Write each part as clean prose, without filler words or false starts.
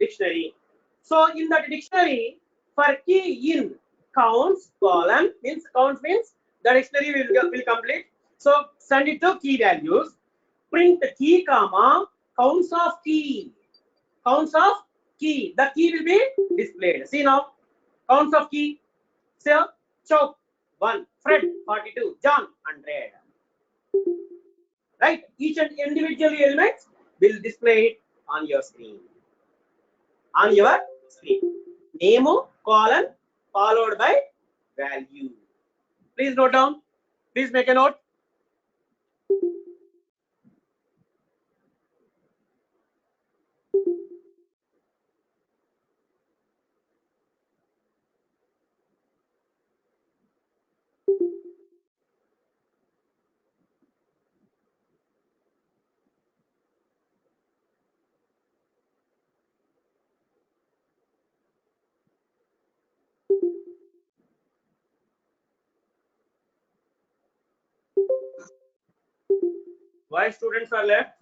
dictionary. So in that dictionary, for key in counts column means the dictionary will complete. So send it to key values. Print key comma counts of key. Counts of key. The key will be displayed. See now, counts of key. So Chok 1, Fred 42, John 100. Right? Each and individual elements will display it on your screen. On your screen. Name, column, followed by value. Please note down. Please make a note. Why students are left?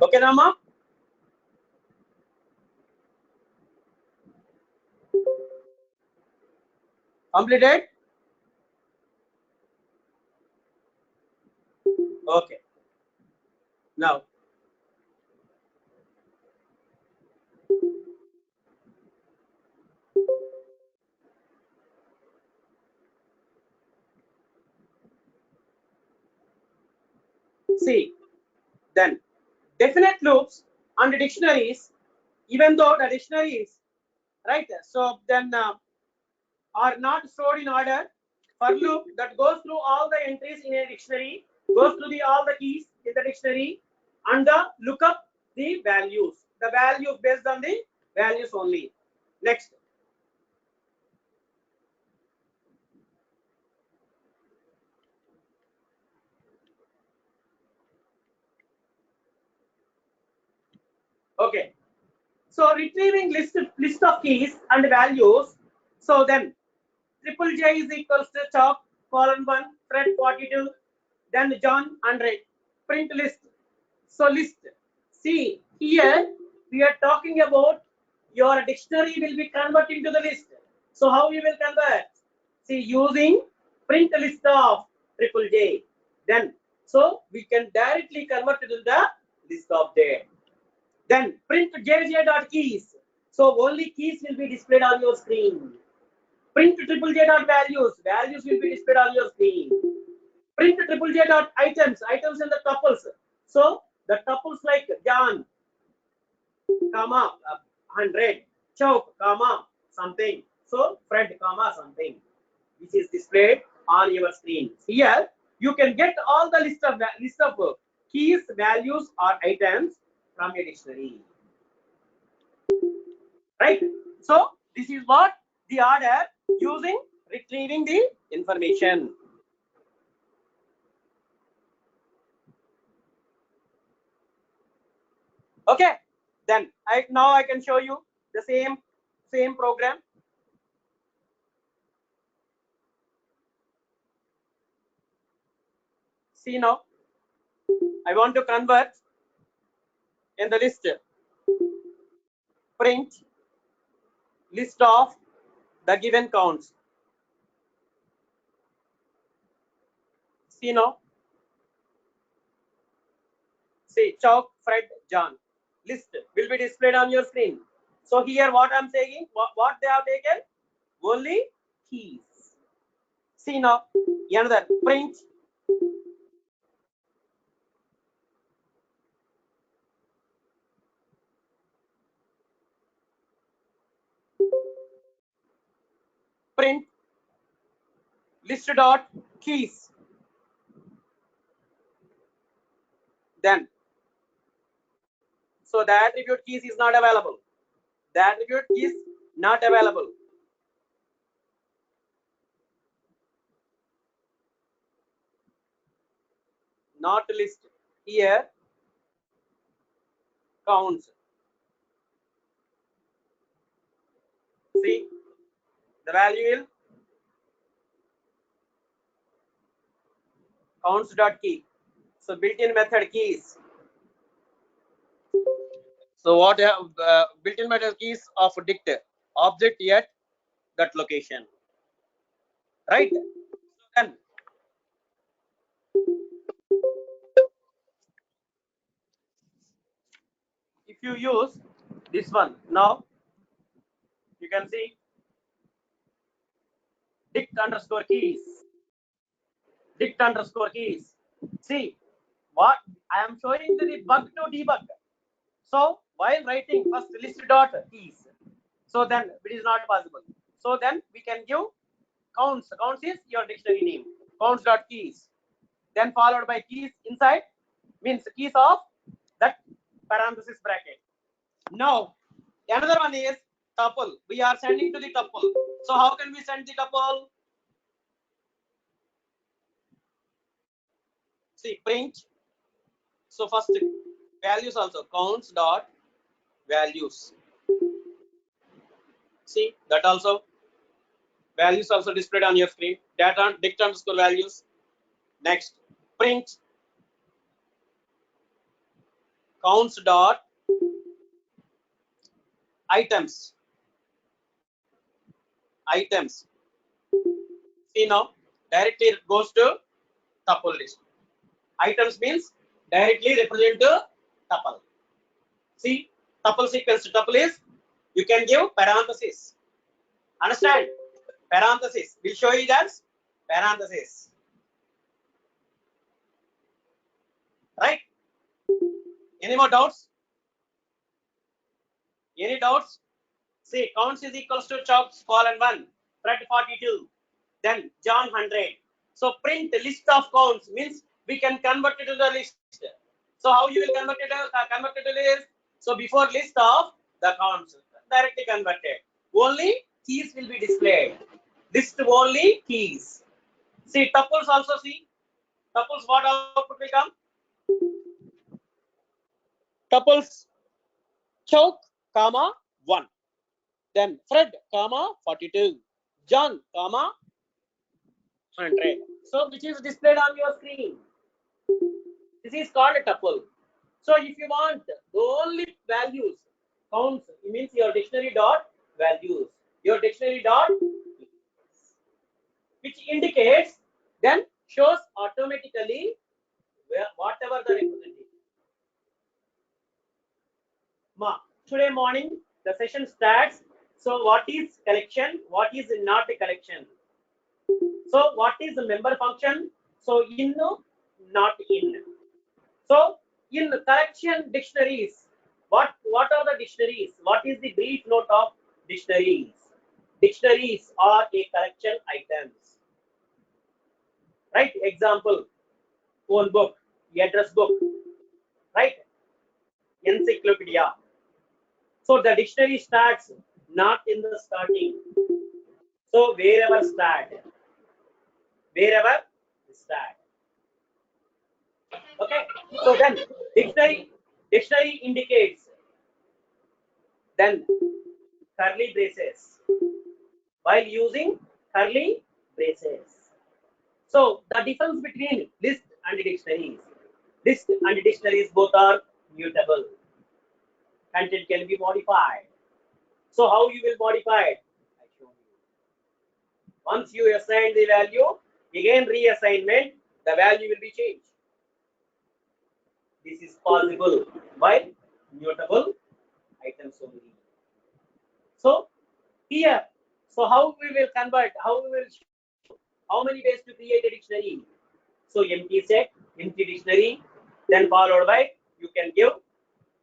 Okay, Nama? Completed? Okay. Now, see, then definite loops and dictionaries, even though the dictionaries, right? So then are not stored in order. For loop that goes through all the entries in a dictionary, goes through all the keys in the dictionary, and look up the values. The values based on the values only. Next. Okay. So retrieving list of keys and values. So then triple J is equals to Chalk column 1, Fred 42, then John 100. Print list. So list. See here we are talking about your dictionary will be converted to the list. So how you will convert? See, using print list of triple J. Then so we can directly convert it to the list of J. Then print jj.keys. So only keys will be displayed on your screen. Print triple J dot values. Values will be displayed on your screen. Print triple J dot items. Items in the tuples. So the tuples like John, comma 100, Choke, comma something. So Fred, comma something, which is displayed on your screen. Here you can get all the list of keys, values, or items from a dictionary. Right? So this is what the order using retrieving the information. Then now I can show you the same program. See now, I want to convert in the list, print list of the given counts. See now, say Chalk, Fred, John. List will be displayed on your screen. So here what I'm saying, what they have taken, only keys. See now, another print list dot keys. Then so the attribute keys is not available. The attribute is not available. Not list here counts. See the value will counts dot key. So built-in method keys. So what built-in method keys of dict object at that location, right? Then if you use this one now, you can see dict underscore keys. Dict underscore keys. See what I am showing the bug to debug. So while writing first list dot keys, so then it is not possible. So then we can give counts. Counts is your dictionary name. Counts dot keys. Then followed by keys inside means keys of that parenthesis bracket. Now another one is tuple. We are sending to the tuple. So how can we send the tuple? See print. So first values also counts dot values. See that also values also displayed on your screen. Data dict underscore values. Next print counts dot items. Items. See now directly it goes to tuple list. Items means directly represent to tuple. See tuple sequence to tuple is you can give parenthesis. Understand? Parenthesis. We'll show you that parenthesis. Right? Any more doubts? Any doubts? See, counts is equals to Chalk's colon 1, Fred 42, then John 100. So print list of counts means we can convert it to the list. So how you will convert it to list? So before list of the counts, directly converted. Only keys will be displayed. List only keys. See tuples also see. Tuples what output will come? Tuples Chalk, comma 1. Then Fred, comma 42. John, comma 100. So which is displayed on your screen. This is called a tuple. So if you want the only values, counts, it means your dictionary dot values. Your dictionary dot, which indicates, then shows automatically whatever the representation. Today morning the session starts. So what is collection? What is not a collection? So what is the member function? So in, not in. So in collection dictionaries, what are the dictionaries? What is the brief note of dictionaries? Dictionaries are a collection items. Right? Example, phone book, address book, right? Encyclopedia. So the dictionary starts not in the starting. So wherever start. Okay. So then dictionary indicates then curly braces, while using curly braces. So the difference between list and dictionaries both are mutable. Content can be modified. So how you will modify it? I show you. Once you assign the value, again reassignment, the value will be changed. This is possible by mutable items only. So here, so how we will convert, how we will show, how many ways to create a dictionary? So empty set, empty dictionary, then followed by you can give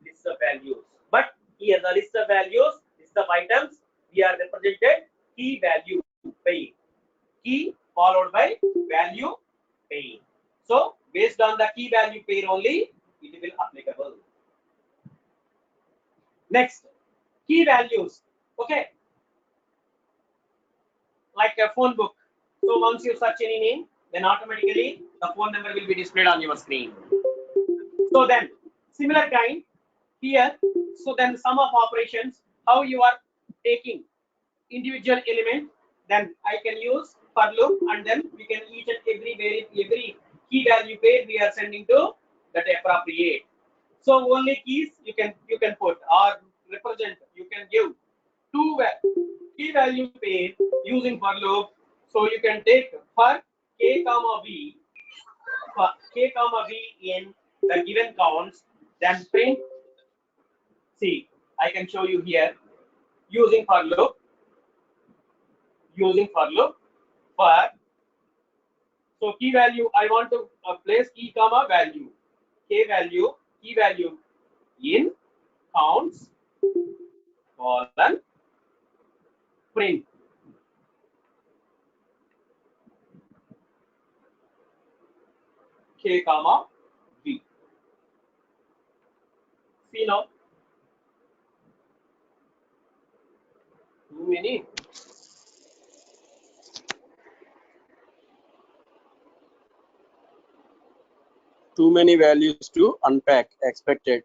list of values. But here the list of values, list of items, we are represented key value pair. Key followed by value pair. So based on the key value pair only, it will applicable. Next, key values. Okay. Like a phone book. So once you search any name, then automatically the phone number will be displayed on your screen. So then similar kind here. So then sum of operations, how you are taking individual element, then I can use for loop, and then we can each and every key value pair we are sending to that appropriate. So only keys you can put or represent. You can give two key value pair using for loop. So you can take for k comma v, for k comma v in the given counts, then print. See, I can show you here using for loop, for so key value I want to place key comma value, key value in counts colon print. K comma v. See now, too many. Too many values to unpack expected.